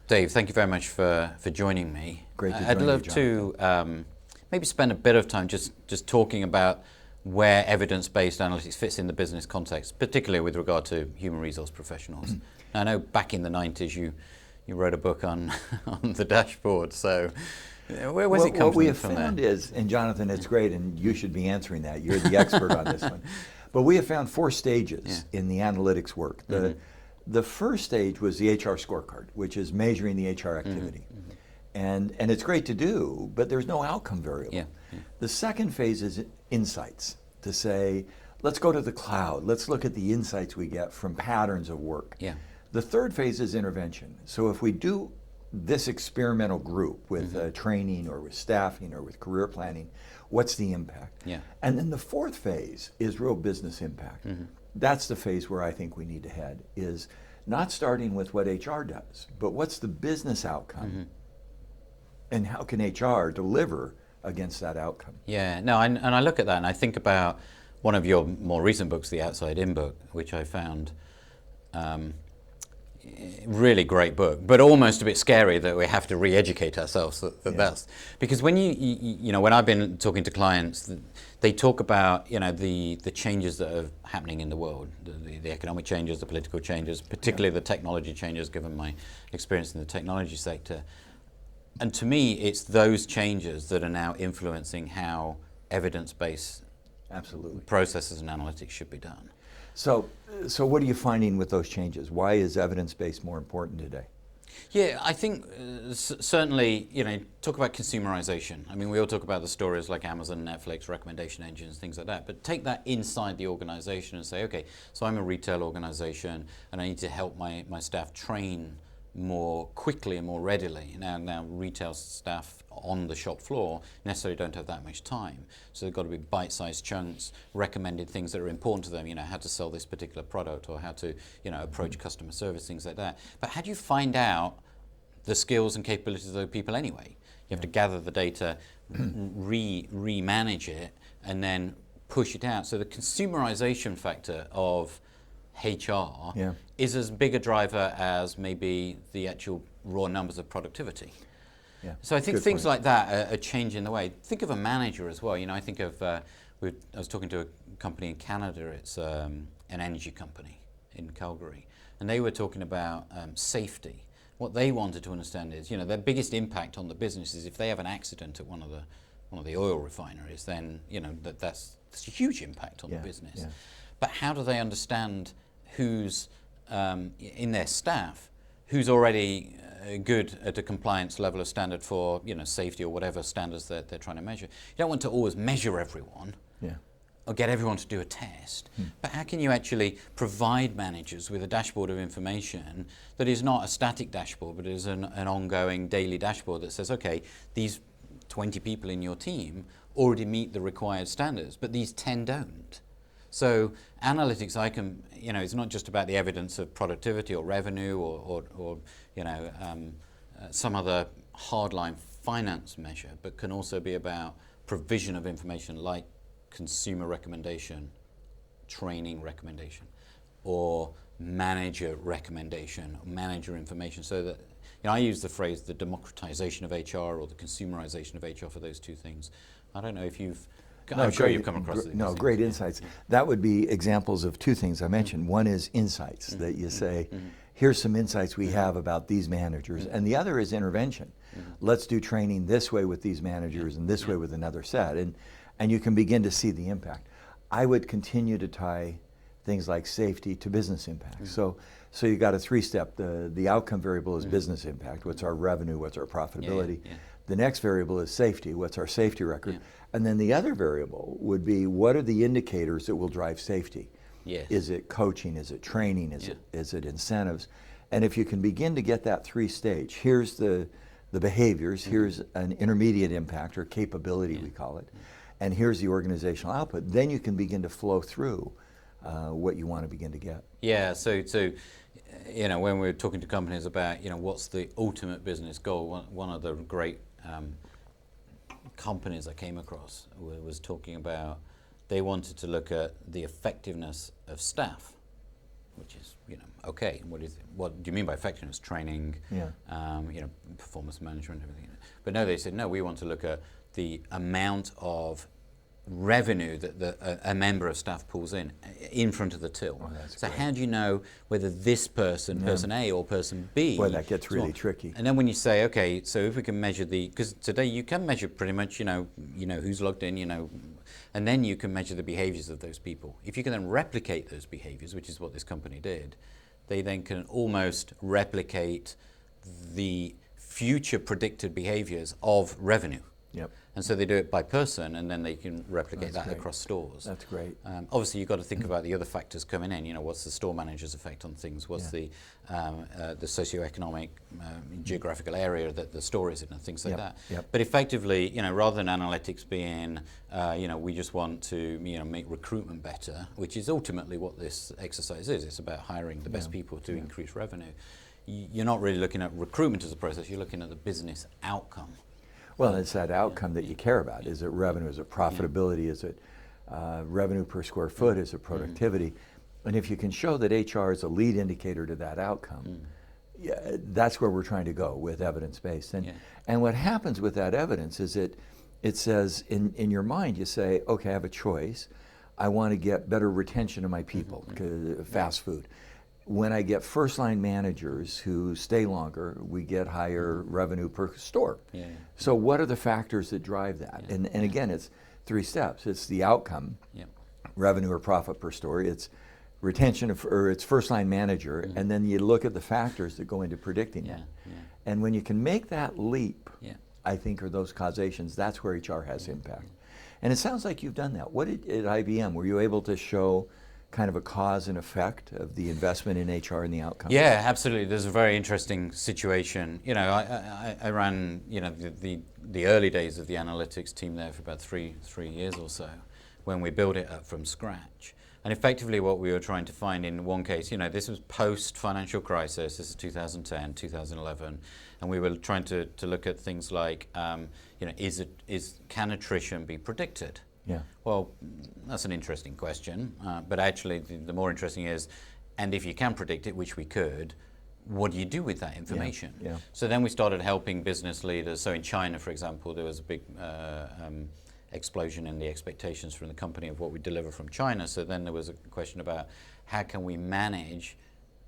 Dave, thank you very much for joining me. Great to join I'd you, love Jonathan. to maybe spend a bit of time just talking about where evidence-based analytics fits in the business context, particularly with regard to human resource professionals. I know back in the 90s you wrote a book on on the dashboard, so where's it come from? What we have found is, and Jonathan, it's great, and you should be answering that. You're the expert on this one. But we have found 4 stages in the analytics work. The first stage was the HR scorecard, which is measuring the HR activity. And it's great to do, but there's no outcome variable. The second phase is insights, to say, let's go to the cloud. Let's look at the insights we get from patterns of work. The third phase is intervention. So if we do this experimental group with training or with staffing or with career planning, what's the impact? And then the fourth phase is real business impact. That's the phase where I think we need to head, is not starting with what HR does, but what's the business outcome and how can HR deliver against that outcome? And I look at that and I think about one of your more recent books, the Outside In book, which I found really great book, but almost a bit scary that we have to re-educate ourselves. That's because when you know, when I've been talking to clients, they talk about, you know, the changes that are happening in the world, the economic changes, the political changes, particularly the technology changes, given my experience in the technology sector. And to me, it's those changes that are now influencing how evidence-based processes and analytics should be done. So what are you finding with those changes? Why is evidence-based more important today? Yeah, I think certainly, you know, talk about consumerization. I mean, we all talk about the stories like Amazon, Netflix, recommendation engines, things like that, but take that inside the organization and say, okay, so I'm a retail organization and I need to help my staff train more quickly and more readily. Now retail staff on the shop floor necessarily don't have that much time, so they've got to be bite-sized chunks, recommended things that are important to them, you know, how to sell this particular product or how to, you know, approach customer service, things like that. But how do you find out the skills and capabilities of those people anyway? You have to gather the data, re-manage it, and then push it out. So the consumerization factor of HR is as big a driver as maybe the actual raw numbers of productivity. So I think things like that are changing the way. Think of a manager as well. You know, I think of, I was talking to a company in Canada, it's an energy company in Calgary, and they were talking about safety. What they wanted to understand is, you know, their biggest impact on the business is if they have an accident at one of the oil refineries, then, you know, that's a huge impact on the business. But how do they understand who's in their staff, who's already good at a compliance level of standard for, you know, safety or whatever standards that they're trying to measure? You don't want to always measure everyone or get everyone to do a test, but how can you actually provide managers with a dashboard of information that is not a static dashboard, but is an ongoing daily dashboard that says, okay, these 20 people in your team already meet the required standards, but these 10 don't. So analytics, you know, it's not just about the evidence of productivity or revenue or you know, some other hardline finance measure, but can also be about provision of information like consumer recommendation, training recommendation, or manager recommendation, manager information. So that, you know, I use the phrase the democratization of HR or the consumerization of HR for those two things. I don't know if you've I'm sure you've come across these. No, great insights. That would be examples of 2 things I mentioned. One is insights, that you say, here's some insights we have about these managers. And the other is intervention. Let's do training this way with these managers and this way with another set. And you can begin to see the impact. I would continue to tie things like safety to business impact. So you got a 3-step. The outcome variable is business impact. What's our revenue? What's our profitability? The next variable is safety. What's our safety record? And then the other variable would be, what are the indicators that will drive safety? Is it coaching? Is it training? Is it incentives? And if you can begin to get that 3-stage, here's the behaviors, here's an intermediate impact or capability, we call it, and here's the organizational output, then you can begin to flow through what you want to begin to get. So you know, when we're talking to companies about, you know, what's the ultimate business goal, one of the great companies I came across was talking about they wanted to look at the effectiveness of staff which is, okay. What do you mean by effectiveness? Training, performance management, everything. But no, they said, no, we want to look at the amount of revenue that a member of staff pulls in front of the till. Oh, that's so great. how do you know whether this person, person A or person B? Boy, that gets really tricky. And then when you say, okay, so if we can measure because today you can measure pretty much, who's logged in, and then you can measure the behaviors of those people. If you can then replicate those behaviors, which is what this company did, they then can almost replicate the future predicted behaviors of revenue. Yep. And so they do it by person, and then they can replicate That's that great. Across stores. That's great. Obviously, you've got to think about the other factors coming in. What's the store manager's effect on things? What's the socioeconomic, geographical area that the store is in, and things like that. Yep. But effectively, rather than analytics being, we just want to, make recruitment better, which is ultimately what this exercise is. It's about hiring the best people to increase revenue. You're not really looking at recruitment as a process. You're looking at the business outcome. Well, it's that outcome that you care about. Is it revenue? Is it profitability? Is it revenue per square foot? Is it productivity? And if you can show that HR is a lead indicator to that outcome, that's where we're trying to go with evidence-based. And what happens with that evidence is it says, in your mind, you say, okay, I have a choice. I want to get better retention of my people, fast food. When I get first-line managers who stay longer, we get higher revenue per store. So what are the factors that drive that? And again, it's 3 steps. It's the outcome, revenue or profit per store. It's retention or it's first-line manager, and then you look at the factors that go into predicting that. And when you can make that leap, I think, are those causations, that's where HR has impact. And it sounds like you've done that. What at IBM, were you able to show kind of a cause and effect of the investment in HR and the outcomes? Yeah, absolutely. There's a very interesting situation. I ran, the early days of the analytics team there for about three years or so, when we built it up from scratch. And effectively what we were trying to find in one case, this was post-financial crisis, this is 2010, 2011, and we were trying to look at things like, can attrition be predicted? Yeah. Well, that's an interesting question, but actually the more interesting is, and if you can predict it, which we could, what do you do with that information? So then we started helping business leaders. So in China, for example, there was a big explosion in the expectations from the company of what we deliver from China. So then there was a question about how can we manage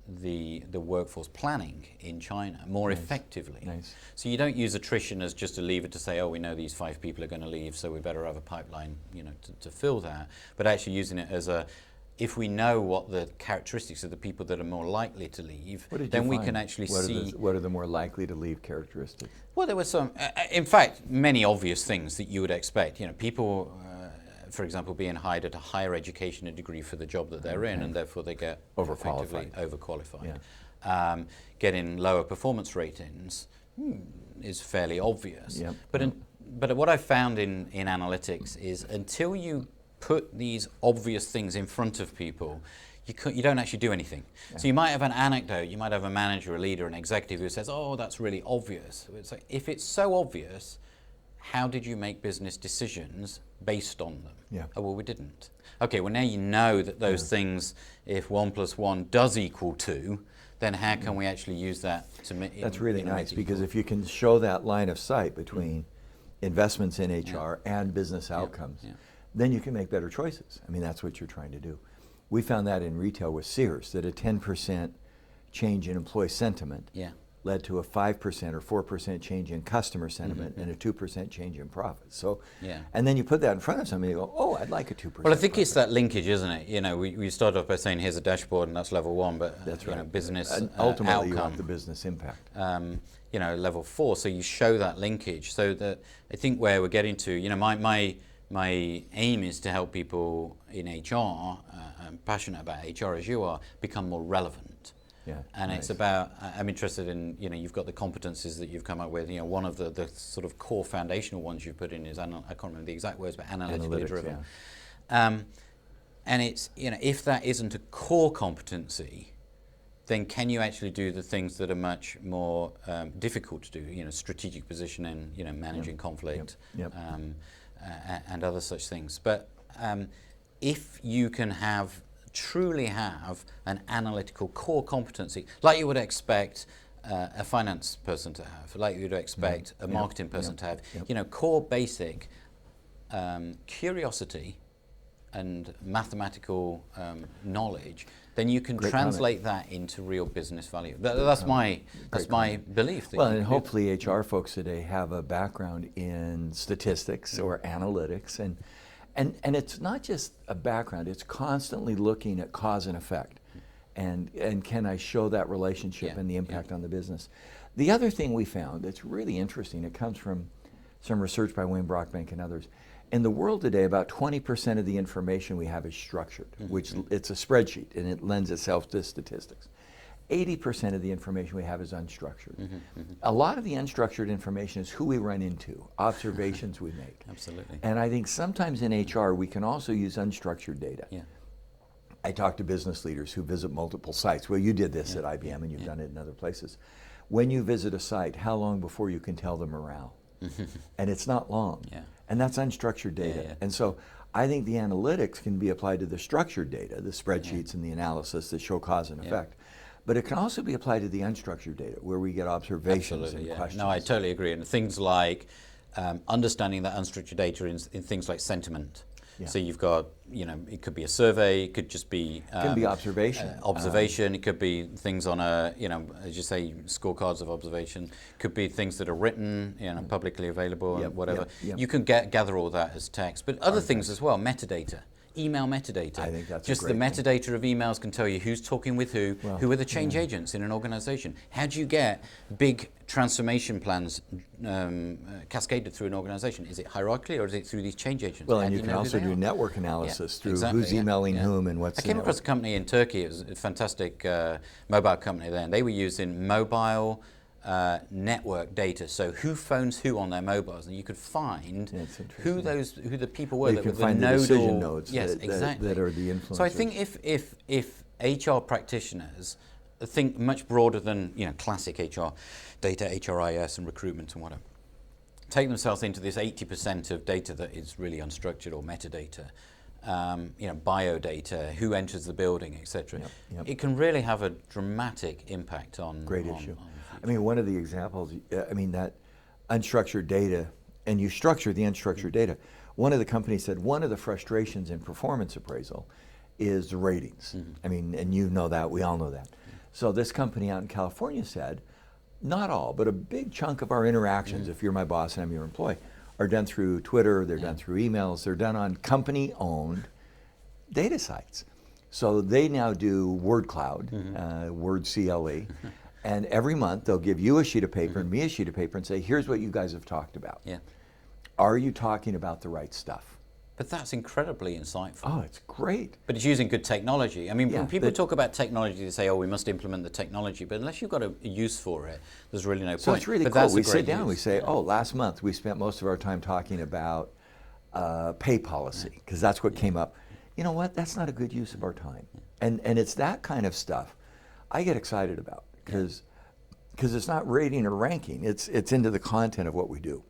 the workforce planning in China more effectively. So you don't use attrition as just a lever to say, oh, we know these 5 people are going to leave, so we better have a pipeline, to fill that. But actually using it as if we know what the characteristics of the people that are more likely to leave, then we can actually see. What are the more likely to leave characteristics? Well, there were some, in fact, many obvious things that you would expect. People, for example, being hired at a higher education degree for the job that they're in, and therefore they get effectively overqualified. Getting lower performance ratings is fairly obvious. But what I found in analytics is until you put these obvious things in front of people, you don't actually do anything. So you might have an anecdote, you might have a manager, a leader, an executive who says, oh, that's really obvious. It's like, if it's so obvious, how did you make business decisions based on them? Oh, well, we didn't. Okay, well, now you know that those things, if 1 + 1 does equal 2, then how can we actually use that to make That's really nice, because if you can show that line of sight between investments in HR and business outcomes, then you can make better choices. I mean, that's what you're trying to do. We found that in retail with Sears, that a 10% change in employee sentiment led to a 5% or 4% change in customer sentiment and a 2% change in profits. So, and then you put that in front of somebody and you go, oh, I'd like a 2%. Well, I think it's that linkage, isn't it? We start off by saying here's a dashboard and that's level 1, but that's business and ultimately outcome, you want the business impact. Level 4, so you show that linkage. So that I think where we're getting to, my aim is to help people in HR, I'm passionate about HR as you are, become more relevant. And it's about, I'm interested in, you've got the competencies that you've come up with. One of the sort of core foundational ones you've put in is, I can't remember the exact words, but analytically driven. And it's, if that isn't a core competency, then can you actually do the things that are much more difficult to do, strategic positioning, managing conflict, and other such things. But if you can have truly have an analytical core competency, like you would expect a finance person to have, like you would expect a marketing person to have, core basic curiosity and mathematical knowledge, then you can translate that into real business value. That's my belief. Well, and hopefully HR folks today have a background in statistics or analytics, and it's not just a background, it's constantly looking at cause and effect. And can I show that relationship and the impact on the business? The other thing we found that's really interesting, it comes from some research by Wayne Brockbank and others. In the world today, about 20% of the information we have is structured, which it's a spreadsheet, and it lends itself to statistics. 80% of the information we have is unstructured. A lot of the unstructured information is who we run into, observations we make. Absolutely. And I think sometimes in HR, we can also use unstructured data. Yeah. I talk to business leaders who visit multiple sites. Well, you did this at IBM, and you've done it in other places. When you visit a site, how long before you can tell the morale? And it's not long. And that's unstructured data. And so I think the analytics can be applied to the structured data, the spreadsheets and the analysis that show cause and effect. But it can also be applied to the unstructured data, where we get observations and questions. No, I totally agree. And things like understanding that unstructured data in things like sentiment. So you've got, it could be a survey, it could just be... it can be observation. It could be things on a, as you say, scorecards of observation. It could be things that are written, publicly available, and whatever. You can gather all that as text. But other things as well, metadata. Email metadata. I think that's just the metadata of emails can tell you who's talking with who are the change agents in an organization. How do you get big transformation plans cascaded through an organization? Is it hierarchically or is it through these change agents? Well, and you can also do network analysis through who's emailing whom and what's. I came across a company in Turkey. It was a fantastic mobile company there, and they were using mobile network data, so who phones who on their mobiles, and you could find who the people were that were the nodal decision nodes that are the influencers. So I think if HR practitioners think much broader than classic HR data, HRIS and recruitment and whatever, take themselves into this 80% of data that is really unstructured or metadata, biodata, who enters the building, etc. It can really have a dramatic impact on. Great issue. I mean, one of the examples, that unstructured data, and you structure the unstructured data. One of the companies said one of the frustrations in performance appraisal is the ratings. I mean, and you know that, we all know that. So this company out in California said, not all, but a big chunk of our interactions, if you're my boss and I'm your employee, are done through Twitter, they're done through emails, they're done on company-owned data sites. So they now do word cloud, word CLE, and every month they'll give you a sheet of paper and me a sheet of paper and say, here's what you guys have talked about. Are you talking about the right stuff? But that's incredibly insightful. Oh, it's great. But it's using good technology. I mean, when people talk about technology, they say, oh, we must implement the technology. But unless you've got a use for it, there's really no point. So it's really cool. We sit down, we say, oh, last month we spent most of our time talking about pay policy, because that's what came up. You know what? That's not a good use of our time. And it's that kind of stuff I get excited about, because it's not rating or ranking. It's into the content of what we do.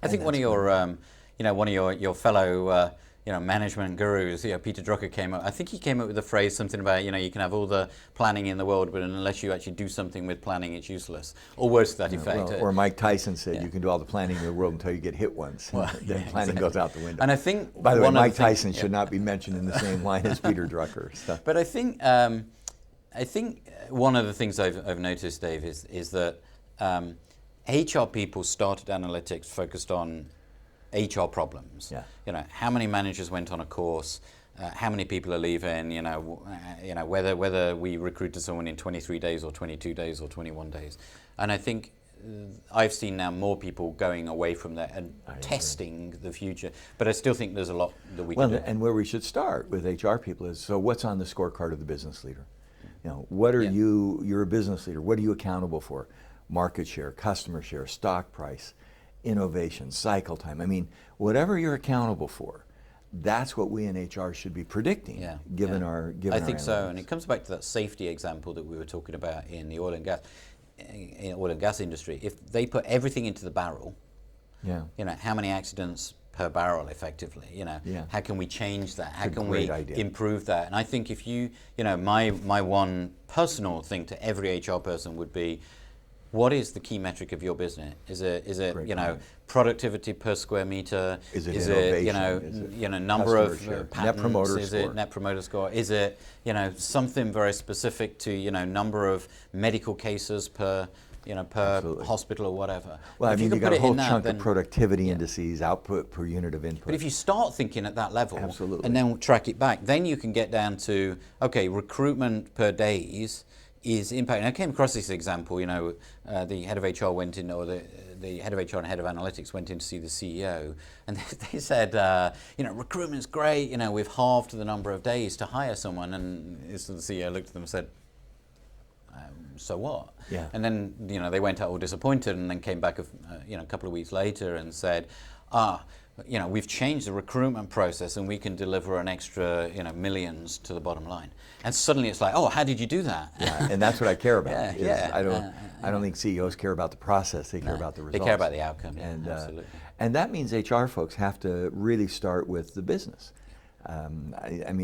I think one of your fellow management gurus, Peter Drucker, came up. I think he came up with a phrase, something about you can have all the planning in the world, but unless you actually do something with planning, it's useless, or worse to that effect. Or Mike Tyson said, you can do all the planning in the world until you get hit once. Then planning goes out the window. And I think, by the way, Mike Tyson should not be mentioned in the same line as Peter Drucker. So. But I think one of the things I've noticed, Dave, is that HR people started analytics focused on HR problems. How many managers went on a course? How many people are leaving? Whether we recruited someone in 23 days or 22 days or 21 days. And I think I've seen now more people going away from that and testing the future. But I still think there's a lot that we can do. And where we should start with HR people is, so what's on the scorecard of the business leader? What are you're a business leader. What are you accountable for? Market share, customer share, stock price, innovation, cycle time. I mean, whatever you're accountable for, that's what we in HR should be predicting, given our I think so, and it comes back to that safety example that we were talking about in the oil and gas industry. If they put everything into the barrel, how many accidents per barrel effectively, how can we change that? How can we improve that? And I think if my one personal thing to every HR person would be, what is the key metric of your business? Is it productivity per square meter? Is it innovation? Is it number of patents? Net promoter is score? It net promoter score? Is it something very specific to number of medical cases per hospital or whatever? Well, I mean, you got a whole chunk of productivity indices, output per unit of input. But if you start thinking at that level, absolutely, and then track it back, then you can get down to, okay, recruitment per days is impact. And I came across this example, the head of HR went in, or the head of HR and head of analytics went in to see the CEO, and they said, recruitment's great, we've halved the number of days to hire someone, and so the CEO looked at them and said, so what? Yeah. And then they went out all disappointed, and then came back a couple of weeks later and said, we've changed the recruitment process and we can deliver an extra millions to the bottom line. And suddenly it's like, oh, how did you do that? Yeah, and that's what I care about. Yeah. I don't think CEOs care about the process; they care about the results. They care about the outcome. And absolutely. And that means HR folks have to really start with the business. I mean,